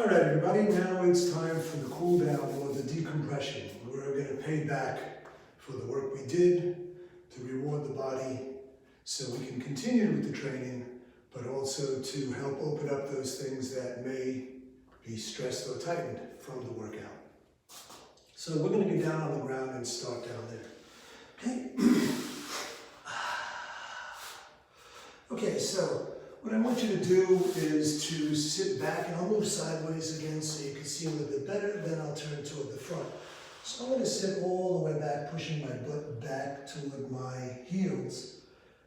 All right, everybody, now it's time for the cool down or the decompression. We're going to pay back for the work we did to reward the body so we can continue with the training, but also to help open up those things that may be stressed or tightened from the workout. So we're going to get down on the ground and start down there. Okay. Okay, so what I want you to do is to sit back, and I'll move sideways again so you can see a little bit better, then I'll turn toward the front. So I'm going to sit all the way back, pushing my butt back toward my heels,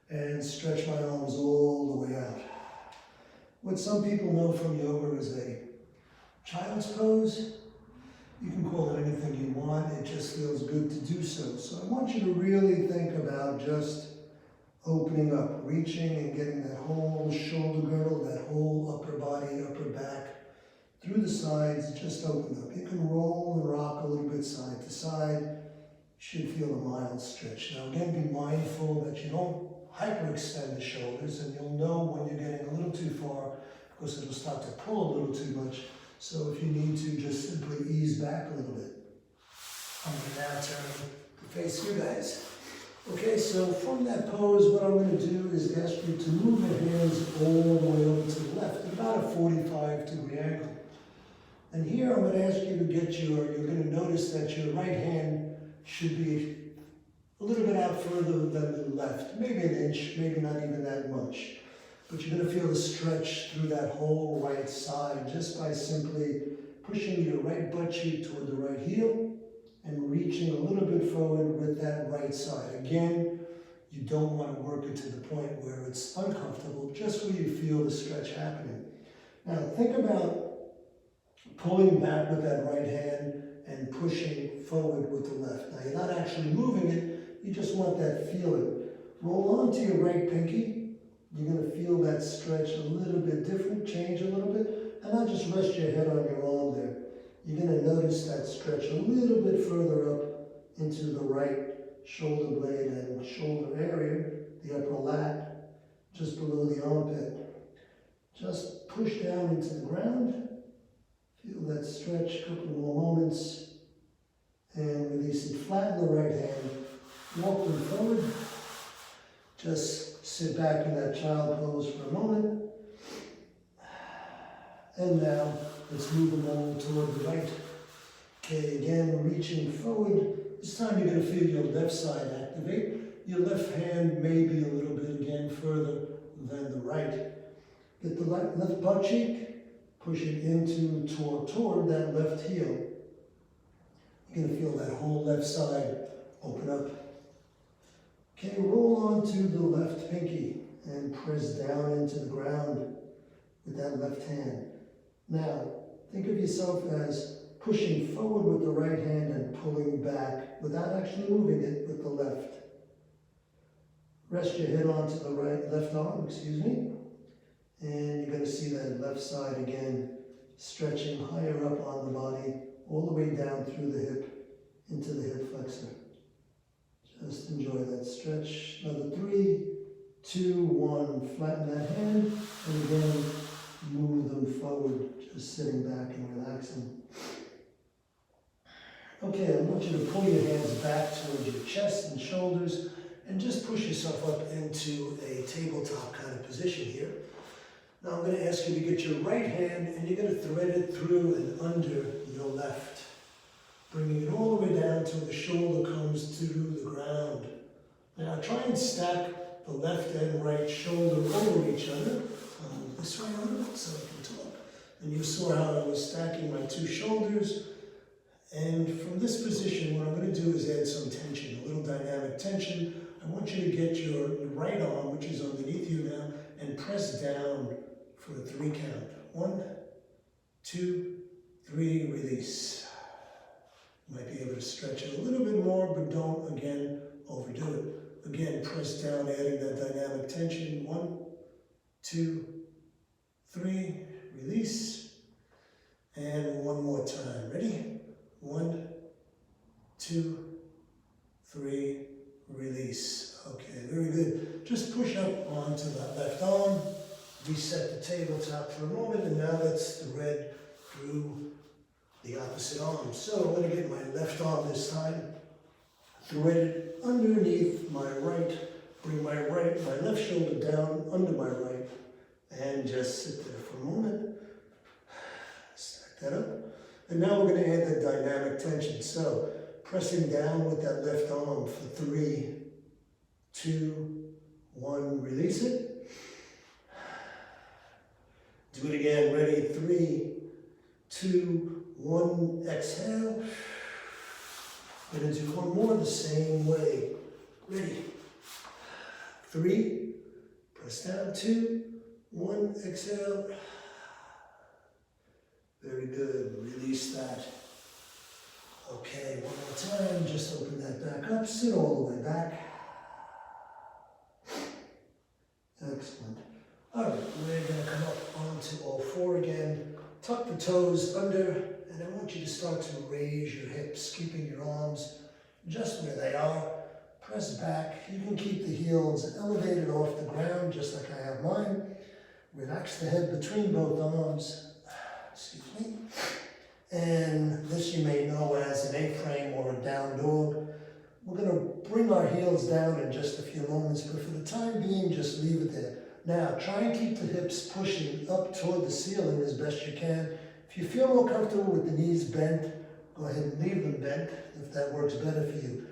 and stretch my arms all the way out. What some people know from yoga is a child's pose. You can call it anything you want, it just feels good to do so. So I want you to really think about just opening up, reaching and getting that whole shoulder girdle, that whole upper body, upper back, through the sides, just open up. You can roll and rock a little bit side to side. You should feel a mild stretch. Now again, be mindful that you don't hyperextend the shoulders, and you'll know when you're getting a little too far because it'll start to pull a little too much. So if you need to, just simply ease back a little bit. I'm going to now turn to face you guys. Okay, so from that pose, what I'm going to do is ask you to move your hands all the way over to the left, about a 45-degree angle. And here I'm going to ask you to get you're going to notice that your right hand should be a little bit out further than the left, maybe an inch, maybe not even that much. But you're going to feel the stretch through that whole right side just by simply pushing your right butt cheek toward the right heel and reaching a little bit forward with that right side. Again, you don't want to work it to the point where it's uncomfortable, just where you feel the stretch happening. Now think about pulling back with that right hand and pushing forward with the left. Now you're not actually moving it, you just want that feeling. Roll onto your right pinky. You're going to feel that stretch a little bit different, change a little bit, and now just rest your head on your arm there. You're going to notice that stretch a little bit further up into the right shoulder blade and shoulder area, the upper lat, just below the armpit. Just push down into the ground. Feel that stretch, a couple more moments, and release it. Flatten the right hand, walk them forward. Just sit back in that child pose for a moment. And now, let's move them all toward the right. Okay, again, reaching forward. This time you're going to feel your left side activate. Your left hand may be a little bit, again, further than the right. Get the left butt cheek, push it into toward that left heel. You're going to feel that whole left side open up. Okay, roll onto the left pinky and press down into the ground with that left hand. Now, think of yourself as pushing forward with the right hand and pulling back without actually moving it with the left. Rest your head onto the left arm, and you're going to see that left side again, stretching higher up on the body, all the way down through the hip, into the hip flexor. Just enjoy that stretch. Another 3, 2, 1. Flatten that hand, and again, move them forward, just sitting back and relaxing. Okay, I want you to pull your hands back towards your chest and shoulders, and just push yourself up into a tabletop kind of position here. Now I'm going to ask you to get your right hand, and you're going to thread it through and under your left, bringing it all the way down till the shoulder comes to the ground. Now try and stack the left and right shoulder over each other. This way on it so I can talk. And you saw how I was stacking my two shoulders. And from this position, what I'm going to do is add some tension, a little dynamic tension. I want you to get your right arm, which is underneath you now, and press down for a 3 count. 1, 2, 3, release. You might be able to stretch it a little bit more, but don't, again, overdo it. Again, press down, adding that dynamic tension. 1, 2, 3, release. And one more time. Ready? 1, 2, 3, release. Okay, very good. Just push up onto that left arm. Reset the tabletop for a moment, and now let's thread through the opposite arm. So I'm going to get my left arm this time, thread it underneath my right, bring my left shoulder down under my right, and just sit there for a moment. Stack that up. And now we're going to add the dynamic tension. So pressing down with that left arm for 3, 2, 1, release it. Do it again, ready, 3, 2, 1, exhale. We're going to do one more the same way. Ready, 3, press down, 2, 1, exhale. Very good, release that. Okay, one more time, just open that back up, sit all the way back. Excellent. All right, we're going to come up onto all 4 again. Tuck the toes under, and I want you to start to raise your hips, keeping your arms just where they are. Press back. You can keep the heels elevated off the ground, just like I have mine. Relax the head between both arms. Excuse me. And this you may know as an A-frame or a down dog. We're going to bring our heels down in just a few moments, but for the time being, just leave it there. Now, try and keep the hips pushing up toward the ceiling as best you can. If you feel more comfortable with the knees bent, go ahead and leave them bent if that works better for you.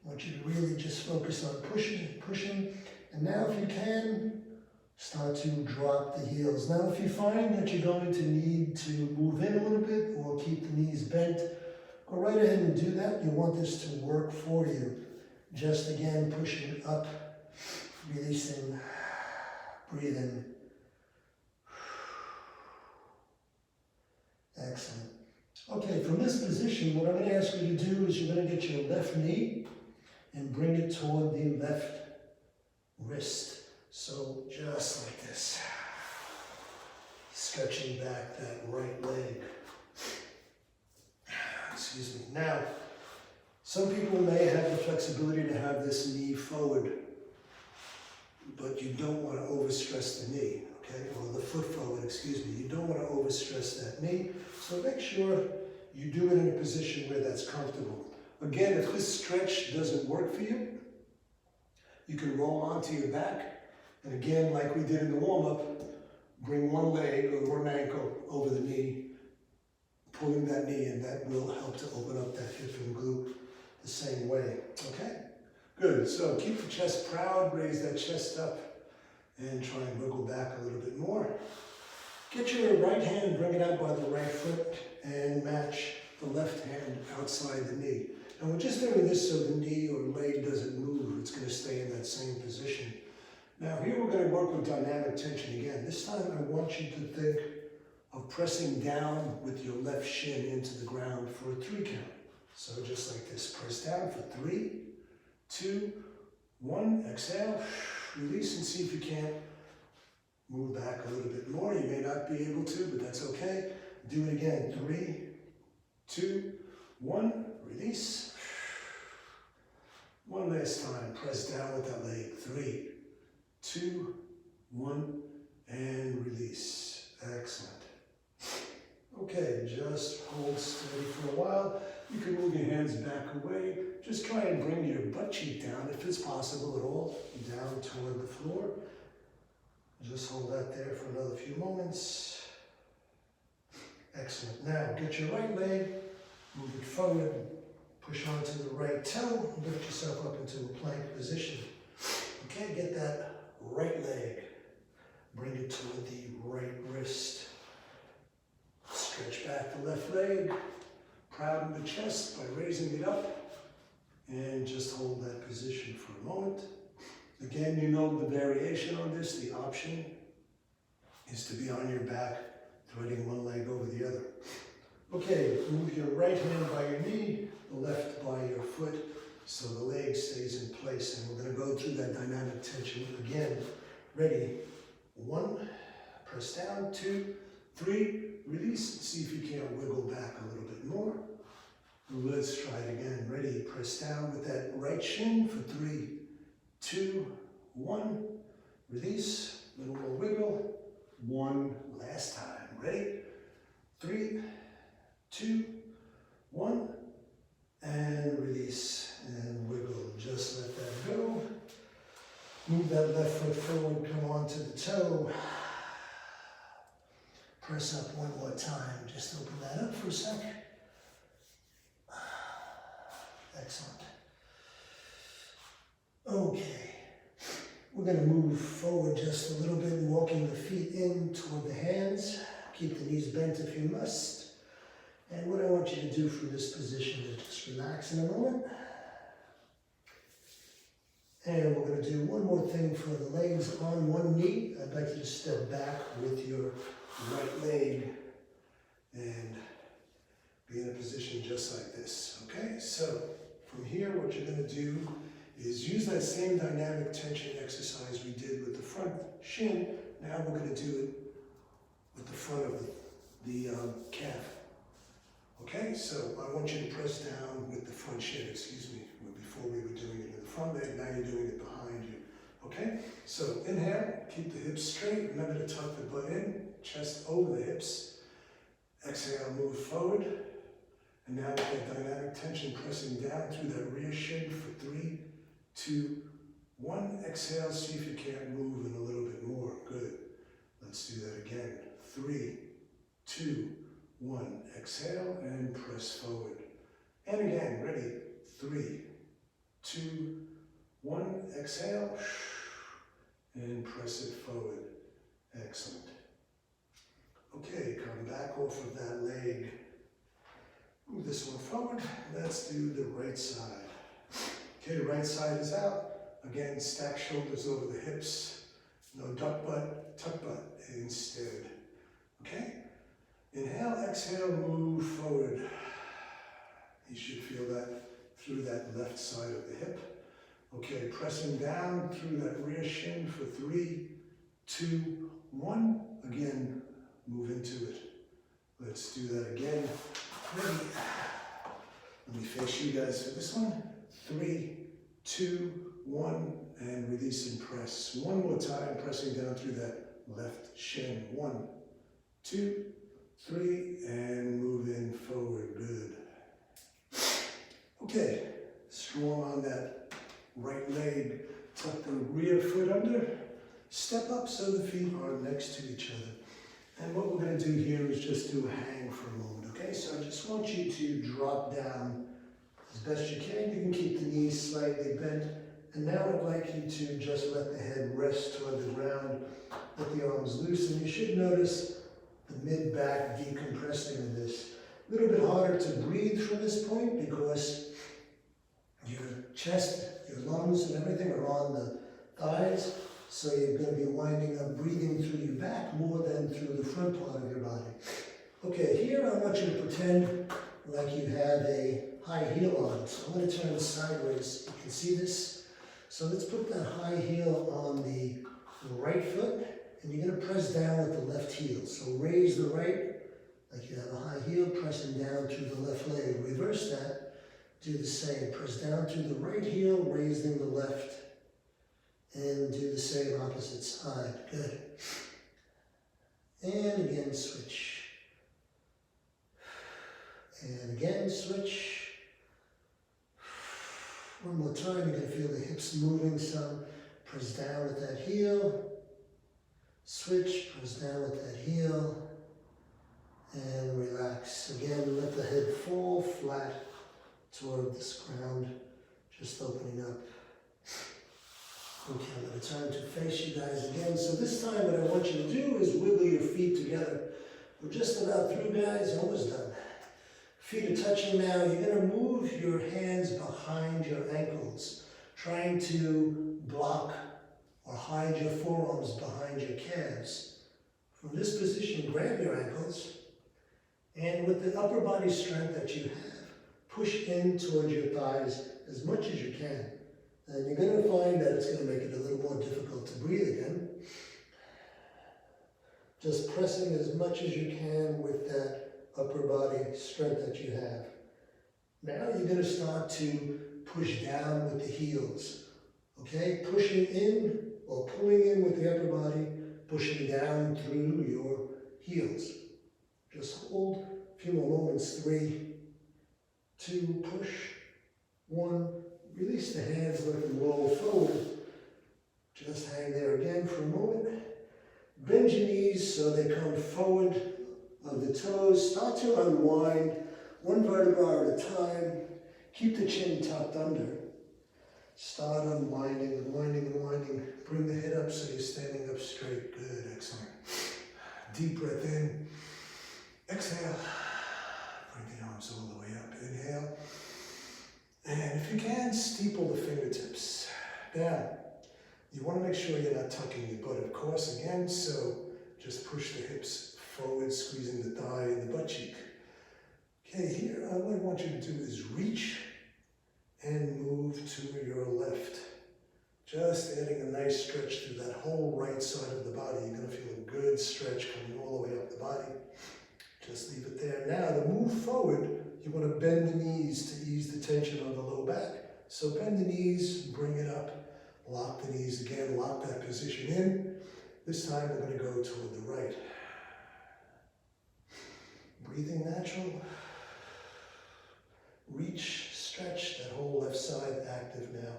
I want you to really just focus on pushing. And now if you can, start to drop the heels. Now if you find that you're going to need to move in a little bit or keep the knees bent, go right ahead and do that. You want this to work for you. Just again, pushing up, releasing, breathing. Excellent. Okay, from this position, what I'm going to ask you to do is you're going to get your left knee and bring it toward the left wrist. So just like this. Stretching back that right leg. Excuse me. Now, some people may have the flexibility to have this knee forward, but you don't want to overstress the knee, okay? Or the foot forward, excuse me. You don't want to overstress that knee. So make sure you do it in a position where that's comfortable. Again, if this stretch doesn't work for you, you can roll onto your back. And again, like we did in the warm-up, bring one leg or one ankle over the knee, pulling that knee in. That will help to open up that hip and glute the same way, okay? Good, so keep the chest proud, raise that chest up, and try and wiggle back a little bit more. Get your right hand, bring it out by the right foot, and match the left hand outside the knee. And we're just doing this so the knee or leg doesn't move. It's going to stay in that same position. Now here we're going to work with dynamic tension again. This time I want you to think of pressing down with your left shin into the ground for a 3 count. So just like this, press down for 3, 2, 1, exhale, release, and see if you can't move back a little bit more. You may not be able to, but that's okay. Do it again, 3, 2, 1, release. One last time, press down with that leg, 3, 2, 1, and release. Excellent. Okay, just hold steady for a while. You can move your hands back away. Just try and bring your butt cheek down, if it's possible at all, down toward the floor. Just hold that there for another few moments. Excellent. Now, get your right leg, move it forward, push onto the right toe, and lift yourself up into a plank position. Okay, get that right leg, bring it toward the right wrist. Stretch back the left leg, proud in the chest by raising it up, and just hold that position for a moment. Again, you know the variation on this. The option is to be on your back, threading one leg over the other. Okay, move your right hand by your knee, the left by your foot, so the leg stays in place. And we're going to go through that dynamic tension again. Ready? 1, press down, 2, 3, release. See if you can't wiggle back a little bit more. Let's try it again. Ready? Press down with that right shin for 3, 2, 1. Release. Little more wiggle. 1 last time. Ready? 3, 2, 1, and release, and wiggle. Just let that go. Move that left foot forward, come onto the toe. Press up one more time. Just open that up for a sec. Excellent. Okay. We're going to move forward just a little bit, walking the feet in toward the hands. Keep the knees bent if you must. And what I want you to do from this position is just relax in a moment. And we're going to do one more thing for the legs on one knee. I'd like you to step back with your right leg and be in a position just like this. Okay, so from here what you're going to do is use that same dynamic tension exercise we did with the front shin. Now we're going to do it with the front of the calf. Okay, so I want you to press down with the front shin, excuse me. Before we were doing it in the front leg, now you're doing it behind you. Okay, so inhale, keep the hips straight. Remember to tuck the butt in, chest over the hips. Exhale, move forward. And now with that dynamic tension pressing down through that rear shin for 3, 2, 1. Exhale, see if you can't move in a little bit more. Good. Let's do that again. 3, 2, 1. Exhale and press forward. And again, ready? 3, 2, 1. Exhale and press it forward. Excellent. Okay, come back off of that leg. Move this one forward. Let's do the right side. Okay, right side is out. Again, stack shoulders over the hips. No duck butt, tuck butt instead. Okay? Inhale, exhale, move forward. You should feel that through that left side of the hip. Okay, pressing down through that rear shin for 3, 2, 1. Again, move into it. Let's do that again. Ready. Let me face you guys for this one. 3, 2, 1, and release and press. One more time, pressing down through that left shin. 1, 2, 3, and move in forward. Good. Okay, strong on that right leg. Tuck the rear foot under. Step up so the feet are next to each other. And what we're going to do here is just do a hang for a moment. Okay, so I just want you to drop down as best you can. You can keep the knees slightly bent. And now I'd like you to just let the head rest toward the ground. Let the arms loose. And you should notice the mid-back decompressing in this. A little bit harder to breathe from this point because your chest, your lungs, and everything are on the thighs. So you're going to be winding up breathing through your back more than through the front part of your body. Okay, here I want you to pretend like you have a high heel on. So I'm going to turn sideways. You can see this. So let's put that high heel on the right foot, and you're going to press down with the left heel. So raise the right, like you have a high heel, pressing down through the left leg. Reverse that. Do the same. Press down through the right heel, raising the left. And do the same opposite side. Good. And again, switch. And again, switch. One more time. You're going to feel the hips moving some. Press down with that heel. Switch. Press down with that heel. And relax. Again, let the head fall flat toward this ground. Just opening up. Okay, I'm going to turn to face you guys again. So this time what I want you to do is wiggle your feet together. We're just about through, guys, almost done. Feet are touching now. You're going to move your hands behind your ankles, trying to block or hide your forearms behind your calves. From this position, grab your ankles, and with the upper body strength that you have, push in towards your thighs as much as you can. And you're going to find that it's going to make it a little more difficult to breathe again. Just pressing as much as you can with that upper body strength that you have. Now you're going to start to push down with the heels. Okay? Pushing in or pulling in with the upper body, pushing down through your heels. Just hold a few more moments. 3, 2, push. 1, release the hands, let them roll forward. Just hang there again for a moment. Bend your knees so they come forward of the toes. Start to unwind, one vertebra at a time. Keep the chin tucked under. Start unwinding, unwinding, unwinding. Bring the head up so you're standing up straight. Good, excellent. Deep breath in. Exhale. Bring the arms all the way up. Inhale. And if you can, steeple the fingertips down. You want to make sure you're not tucking your butt, of course, again, so just push the hips forward, squeezing the thigh and the butt cheek. Okay, here, what I want you to do is reach and move to your left. Just adding a nice stretch through that whole right side of the body. You're going to feel a good stretch coming all the way up the body. Just leave it there. Now, to move forward, you want to bend the knees to ease the tension on the low back. So bend the knees, bring it up. Lock the knees again, lock that position in. This time we're going to go toward the right. Breathing natural. Reach, stretch, that whole left side active now.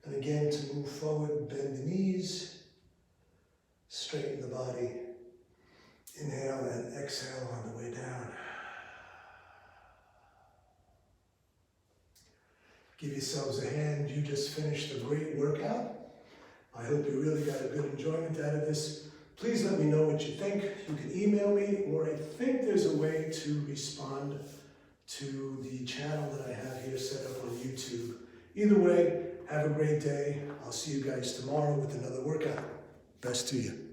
And again, to move forward, bend the knees, straighten the body. Inhale and exhale on the way down. Give yourselves a hand. You just finished a great workout. I hope you really got a good enjoyment out of this. Please let me know what you think. You can email me, or I think there's a way to respond to the channel that I have here set up on YouTube. Either way, have a great day. I'll see you guys tomorrow with another workout. Best to you.